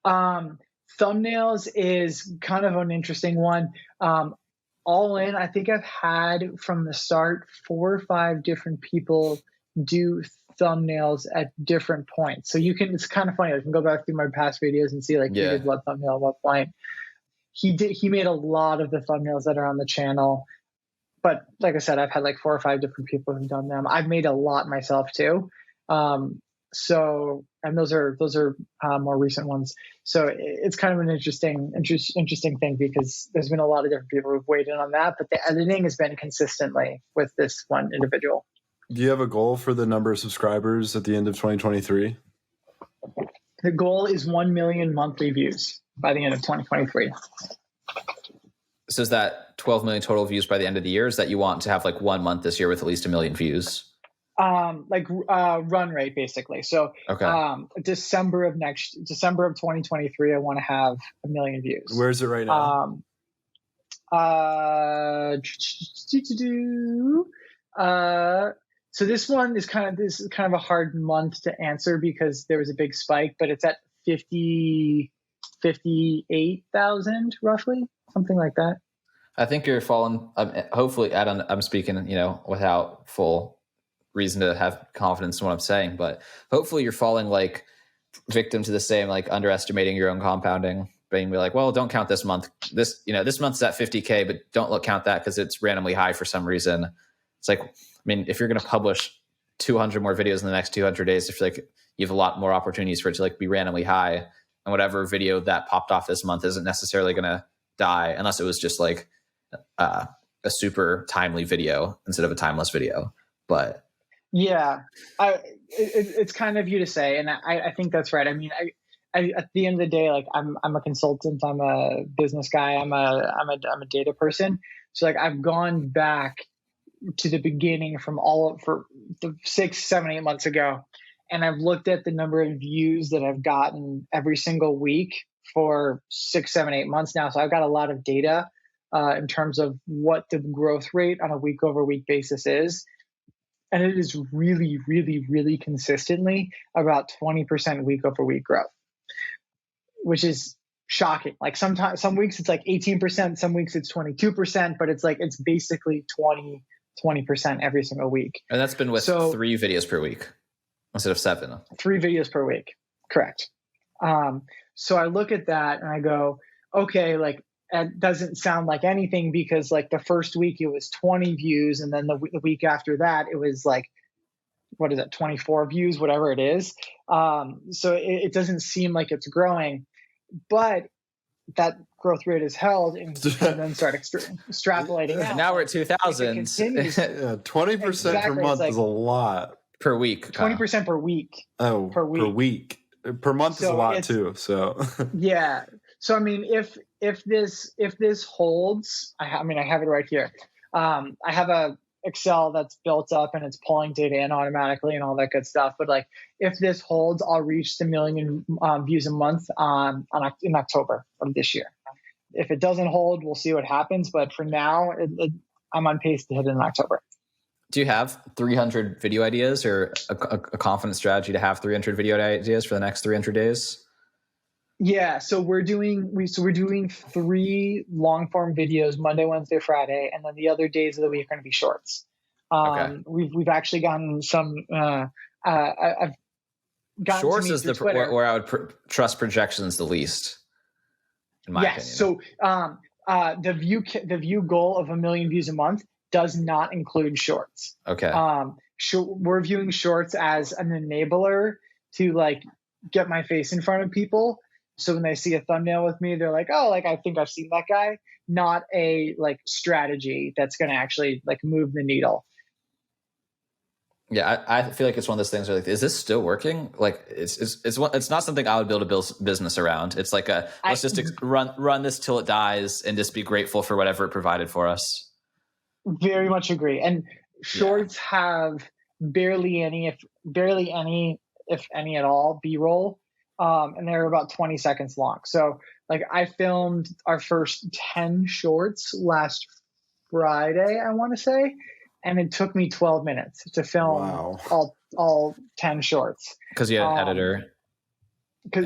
Thumbnails is kind of an interesting one. All in, I think I've had from the start 4 or 5 different people do thumbnails at different points. So it's kind of funny. I can go back through my past videos and see like he did what thumbnail at what point. He made a lot of the thumbnails that are on the channel. But like I said, I've had like 4 or 5 different people who've done them. I've made a lot myself too. And those are more recent ones. So it's kind of an interesting thing because there's been a lot of different people who've weighed in on that, but the editing has been consistently with this one individual. Do you have a goal for the number of subscribers at the end of 2023? The goal is 1 million monthly views by the end of 2023. So is that 12 million total views by the end of the year? Is that you want to have like 1 month this year with at least 1 million views? Run rate basically. So December of 2023, I want to have 1 million views. Where is it right now? So this one is kind of a hard month to answer because there was a big spike, but it's at 58,000 roughly, something like that. I think you're falling. Hopefully, I'm speaking, without full reason to have confidence in what I'm saying, but hopefully you're falling like victim to the same, like underestimating your own compounding, being like, well, don't count this month. This month's at 50K, but don't count that because it's randomly high for some reason. It's like, I mean, if you're going to publish 200 more videos in the next 200 days, I feel like you have a lot more opportunities for it to like be randomly high, and whatever video that popped off this month isn't necessarily going to die unless it was just like a super timely video instead of a timeless video. But yeah, it's kind of you to say, and I think that's right. I mean, I at the end of the day, like I'm a consultant, I'm a business guy, I'm a data person. So like I've gone back to the beginning for the 6, 7, 8 months ago, and I've looked at the number of views that I've gotten every single week for 6, 7, 8 months now. So I've got a lot of data in terms of what the growth rate on a week over week basis is. And it is really, really, really consistently about 20% week over week growth, which is shocking. Like some weeks it's like 18%, some weeks it's 22%, but it's basically 20% every single week. And that's been with 3 videos per week instead of 7. 3 videos per week. Correct. So I look at that and I go, okay, like it doesn't sound like anything because like the first week it was 20 views. And then the week after that, it was like, 24 views, whatever it is. So it doesn't seem like it's growing, but that growth rate is held and then start extrapolating out. And now we're at 2,000. 20% per month is a lot. Per week. 20% per week. Oh, per week. Per month is a lot too. So yeah. So I mean, if this holds, I have it right here. I have a Excel that's built up and it's pulling data in automatically and all that good stuff. But like, if this holds, I'll reach the 1 million views a month in October of this year. If it doesn't hold, we'll see what happens. But for now, I'm on pace to hit it in October. Do you have 300 video ideas or a confident strategy to have 300 video ideas for the next 300 days? Yeah, so we're doing 3 long form videos Monday, Wednesday, Friday, and then the other days of the week are going to be shorts. Okay. We've actually gotten some. I've gotten shorts is where I would trust projections the least. In my opinion. So the view goal of 1 million views a month does not include shorts. Okay. We're viewing shorts as an enabler to like get my face in front of people. So when they see a thumbnail with me, they're like, oh, like I think I've seen that guy, not a like strategy that's going to actually like move the needle. Yeah, I feel like it's one of those things where like, is this still working? Like it's not something I would build a business around. It's like let's just run this till it dies and just be grateful for whatever it provided for us. Very much agree. And shorts have barely any, if any at all, B-roll. And they're about 20 seconds long. So like I filmed our first 10 shorts last Friday, I want to say, and it took me 12 minutes to film all 10 shorts. Because you had an editor.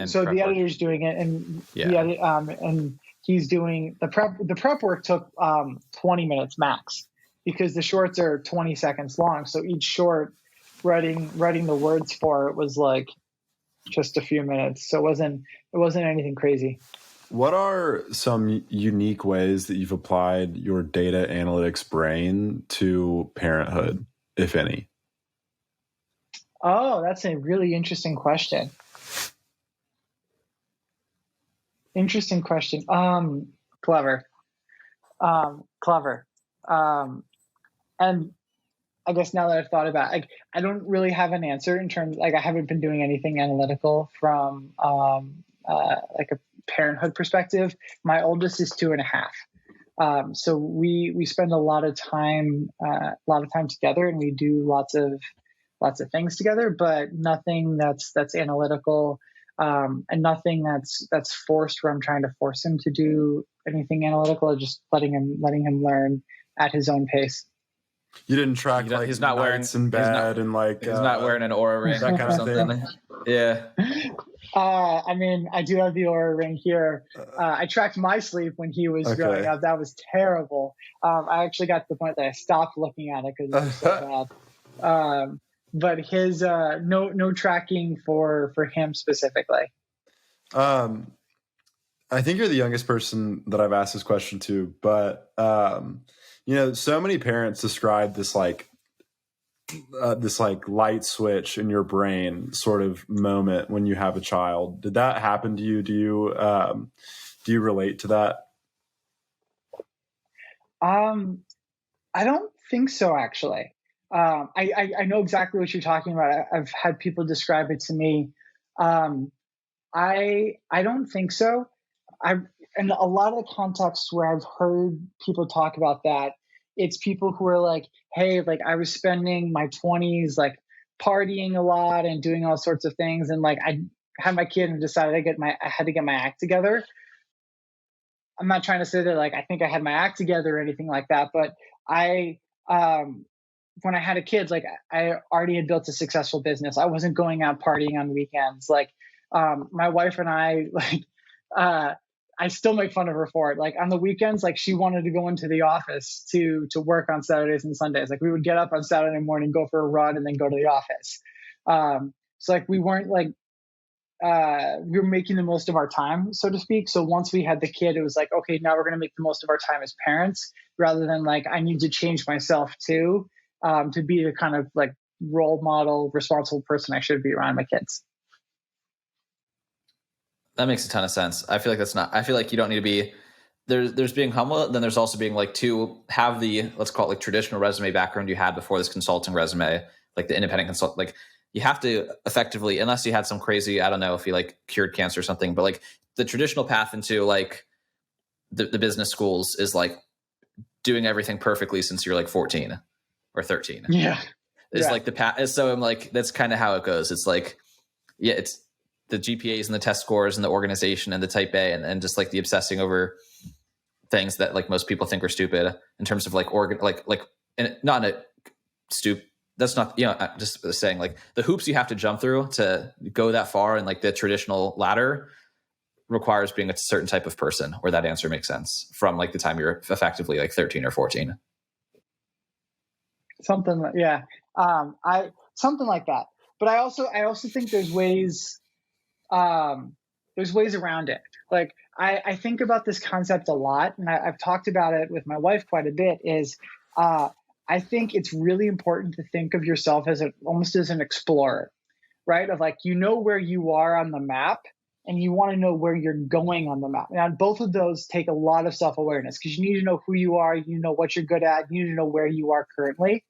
So the editor's doing it, and and he's doing the prep. The prep work took 20 minutes max because the shorts are 20 seconds long. So each short writing the words for it was like just a few minutes. So it wasn't anything crazy. What are some unique ways that you've applied your data analytics brain to parenthood, if any? Oh, that's a really interesting question. Clever. Clever. And I guess now that I've thought about it, I don't really have an answer in terms, like I haven't been doing anything analytical from like a parenthood perspective. My oldest is 2.5. So we spend a lot of time together, and we do lots of things together, but nothing that's analytical, and nothing that's forced where I'm trying to force him to do anything analytical, or just letting him learn at his own pace. You didn't track like he's not nights wearing in bed and like he's not wearing an Aura ring that kind or of something. thing. Yeah. I mean, I do have the Aura ring here. I tracked my sleep when he was growing up. That was terrible. I actually got to the point that I stopped looking at it because it was so bad. But his no tracking for him specifically. I think you're the youngest person that I've asked this question to, but so many parents describe this like light switch in your brain sort of moment when you have a child. Did that happen to you? Do you relate to that? I don't think so, actually. I know exactly what you're talking about. I've had people describe it to me. I don't think so. In a lot of the contexts where I've heard people talk about that, it's people who are like, hey, like I was spending my 20s like partying a lot and doing all sorts of things, and like I had my kid and decided I had to get my act together. I'm not trying to say that like I think I had my act together or anything like that, but I when I had a kid, like I already had built a successful business. I wasn't going out partying on weekends. Like my wife and I I still make fun of her for it. Like on the weekends, like she wanted to go into the office to work on Saturdays and Sundays. Like we would get up on Saturday morning, go for a run, and then go to the office. So like we weren't like we were making the most of our time, so to speak. So once we had the kid, it was like, okay, now we're going to make the most of our time as parents, rather than like I need to change myself too to be the kind of like role model, responsible person I should be around my kids. That makes a ton of sense. I feel like you don't need to be there's being humble. Then there's also being like to have the, let's call it like traditional resume background you had before this consulting resume, like the independent consult, like you have to effectively, unless you had some crazy, I don't know if you like cured cancer or something, but like the traditional path into like the business schools is like doing everything perfectly since you're like 14 or 13. Yeah. It's like the path. So I'm like, that's kind of how it goes. It's like, yeah, it's the GPAs and the test scores and the organization and the type A and just like the obsessing over things that like most people think are stupid in terms of like and not a stupid. That's not, just saying like the hoops you have to jump through to go that far and like the traditional ladder requires being a certain type of person where that answer makes sense from like the time you're effectively like 13 or 14. Something like, yeah. Something like that. But I also think there's ways around it. Like I think about this concept a lot, and I've talked about it with my wife quite a bit, is I think it's really important to think of yourself as almost as an explorer, right? Of like, where you are on the map and you want to know where you're going on the map. Now, both of those take a lot of self-awareness because you need to know who you are, you know what you're good at, you need to know where you are currently,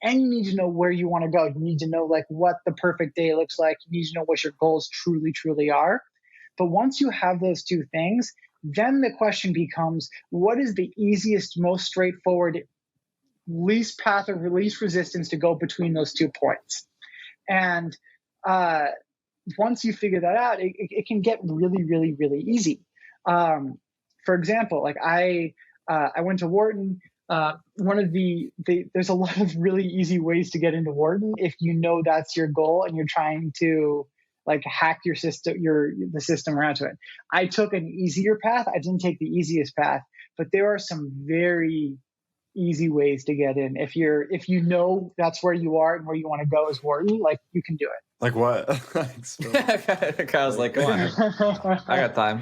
and you need to know where you want to go. You need to know like what the perfect day looks like. You need to know what your goals truly, truly are. But once you have those two things, then the question becomes, what is the easiest, most straightforward, least path of least resistance to go between those 2 points? And once you figure that out, it can get really, really, really easy. For example, like I went to Wharton. One of there's a lot of really easy ways to get into Wharton if you know that's your goal and you're trying to like hack your system, the system around to it. I took an easier path. I didn't take the easiest path, but there are some very easy ways to get in. If you know that's where you are and where you want to go as Wharton, like you can do it. Like what? Kyle's like, come on, I got time.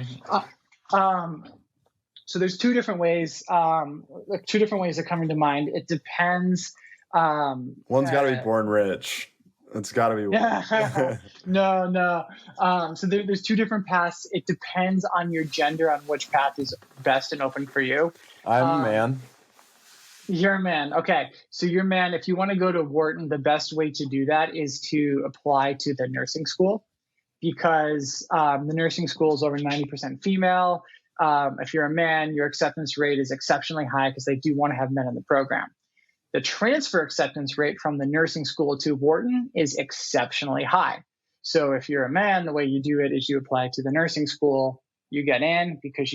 So there's two different ways that come into mind. It depends. One's got to be born rich. It's got to be one. No. So there's two different paths. It depends on your gender on which path is best and open for you. I'm a man. You're a man. Okay. So you're a man. If you want to go to Wharton, the best way to do that is to apply to the nursing school, because the nursing school is over 90% female. If you're a man, your acceptance rate is exceptionally high because they do want to have men in the program. The transfer acceptance rate from the nursing school to Wharton is exceptionally high. So if you're a man, the way you do it is you apply to the nursing school, you get in because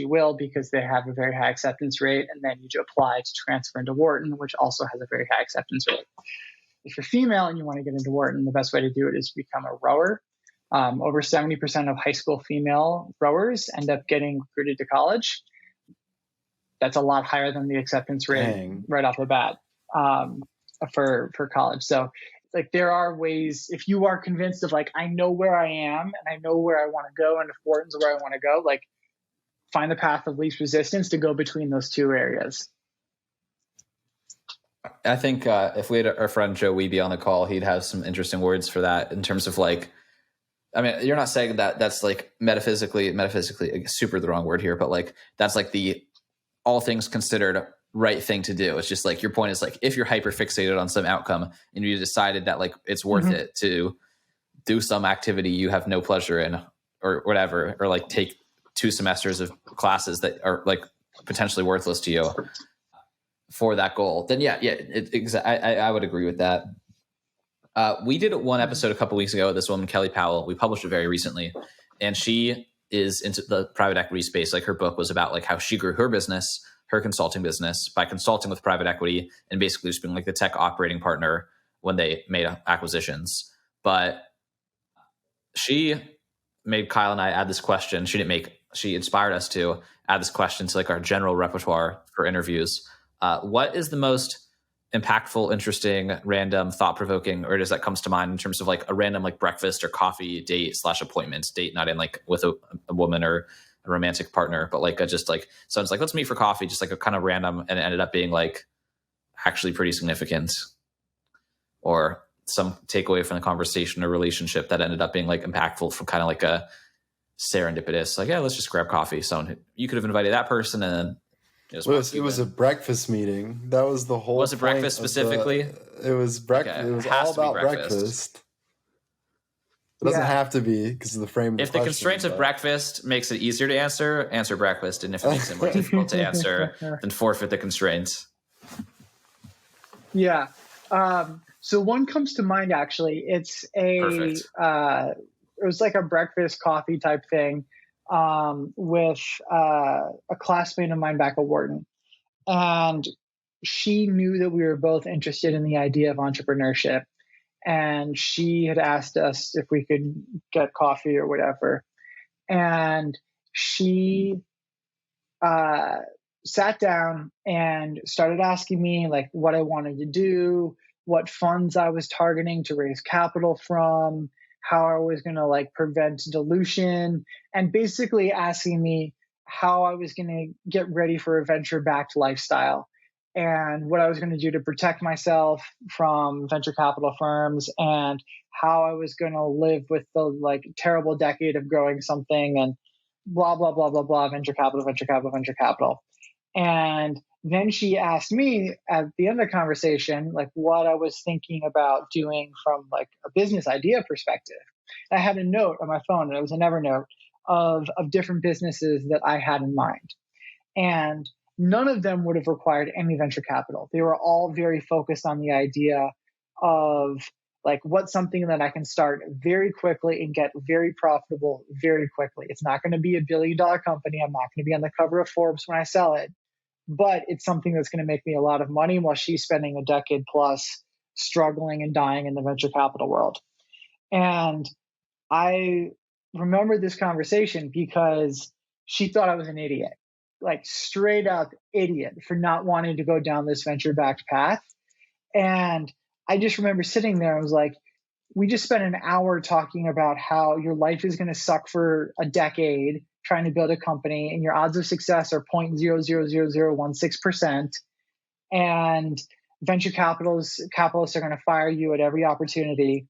they have a very high acceptance rate, and then you apply to transfer into Wharton, which also has a very high acceptance rate. If you're female and you want to get into Wharton, the best way to do it is to become a rower. Over 70% of high school female rowers end up getting recruited to college. That's a lot higher than the acceptance rate right off the bat for college. So like there are ways, if you are convinced of like, I know where I am and I know where I want to go, and if Wharton's where I want to go, like find the path of least resistance to go between those two areas. I think if we had our friend Joe Weeby on the call, he'd have some interesting words for that in terms of like, I mean, you're not saying that that's like metaphysically super the wrong word here, but like that's like the all things considered right thing to do. It's just like your point is like if you're hyper fixated on some outcome and you decided that like it's worth it to do some activity you have no pleasure in or whatever, or like take 2 semesters of classes that are like potentially worthless to you for that goal, then I would agree with that. We did one episode a couple weeks ago with this woman, Kelly Powell. We published it very recently, and she is into the private equity space. Like her book was about like how she grew her business, her consulting business, by consulting with private equity and basically just being like the tech operating partner when they made acquisitions. But she made Kyle and I add this question. She inspired us to add this question to like our general repertoire for interviews. What is the most impactful, interesting, random, thought-provoking, or does that comes to mind in terms of like a random like breakfast or coffee date / appointment date, not in like with a woman or a romantic partner, but like just like someone's like, let's meet for coffee, just like a kind of random, and it ended up being like actually pretty significant, or some takeaway from the conversation or relationship that ended up being like impactful from kind of like a serendipitous, like, yeah, let's just grab coffee. So you could have invited that person and then it was a breakfast meeting. That was the whole. Was it breakfast specifically? It was breakfast. Okay. It was all about breakfast. It doesn't have to be because of the frame. If the constraints of breakfast makes it easier to answer breakfast, and if it makes it more difficult to answer, then forfeit the constraints. Yeah. So one comes to mind actually. It's it was like a breakfast coffee type thing. With a classmate of mine back at Wharton. And she knew that we were both interested in the idea of entrepreneurship. And she had asked us if we could get coffee or whatever. And she sat down and started asking me like what I wanted to do, what funds I was targeting to raise capital from, how I was going to like prevent dilution, and basically asking me how I was going to get ready for a venture-backed lifestyle and what I was going to do to protect myself from venture capital firms, and how I was going to live with the like terrible decade of growing something and blah, blah, blah, blah, blah, venture capital. And then she asked me at the end of the conversation, like what I was thinking about doing from like a business idea perspective. I had a note on my phone, and it was an Evernote of different businesses that I had in mind. And none of them would have required any venture capital. They were all very focused on the idea of like what's something that I can start very quickly and get very profitable very quickly. It's not going to be $1 billion company. I'm not going to be on the cover of Forbes when I sell it, but it's something that's going to make me a lot of money while she's spending a decade plus struggling and dying in the venture capital world. And I remember this conversation because she thought I was an idiot. like straight up idiot for not wanting to go down this venture backed path. And I just remember sitting there, I was like, we just spent an hour talking about how your life is going to suck for a decade trying to build a company, and your odds of success are 0.000016%. And venture capitalists are going to fire you at every opportunity.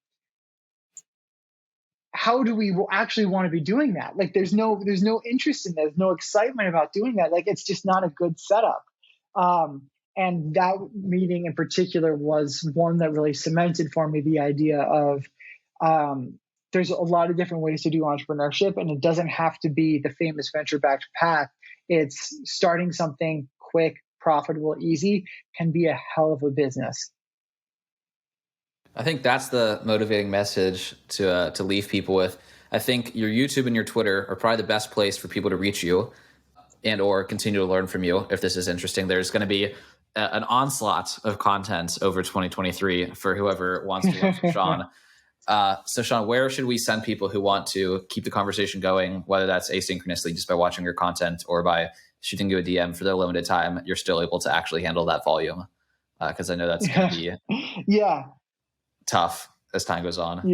How do we actually want to be doing that? Like, there's no interest in that. There's no excitement about doing that. Like, it's just not a good setup. And that meeting in particular was one that really cemented for me the idea of there's a lot of different ways to do entrepreneurship, and it doesn't have to be the famous venture-backed path. It's starting something quick, profitable, easy, can be a hell of a business. I think that's the motivating message to leave people with. I think your YouTube and your Twitter are probably the best place for people to reach you and or continue to learn from you if this is interesting. There's going to be an onslaught of content over 2023 for whoever wants to learn from Sean. So Sean, where should we send people who want to keep the conversation going, whether that's asynchronously just by watching your content or by shooting you a DM for their limited time, you're still able to actually handle that volume? Because I know that's going to be tough as time goes on.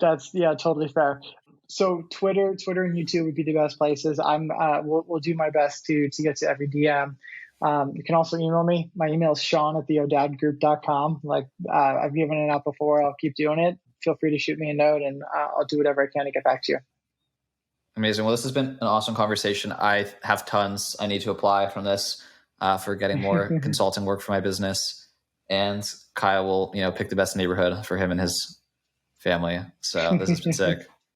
That's totally fair. So Twitter and YouTube would be the best places. We'll do my best to get to every DM. You can also email me. My email is sean@theodadgroup.com. Like, I've given it out before. I'll keep doing it. Feel free to shoot me a note, and I'll do whatever I can to get back to you. Amazing. Well, this has been an awesome conversation. I have tons I need to apply from this for getting more consulting work for my business. And Kyle will, pick the best neighborhood for him and his family. So this has been sick.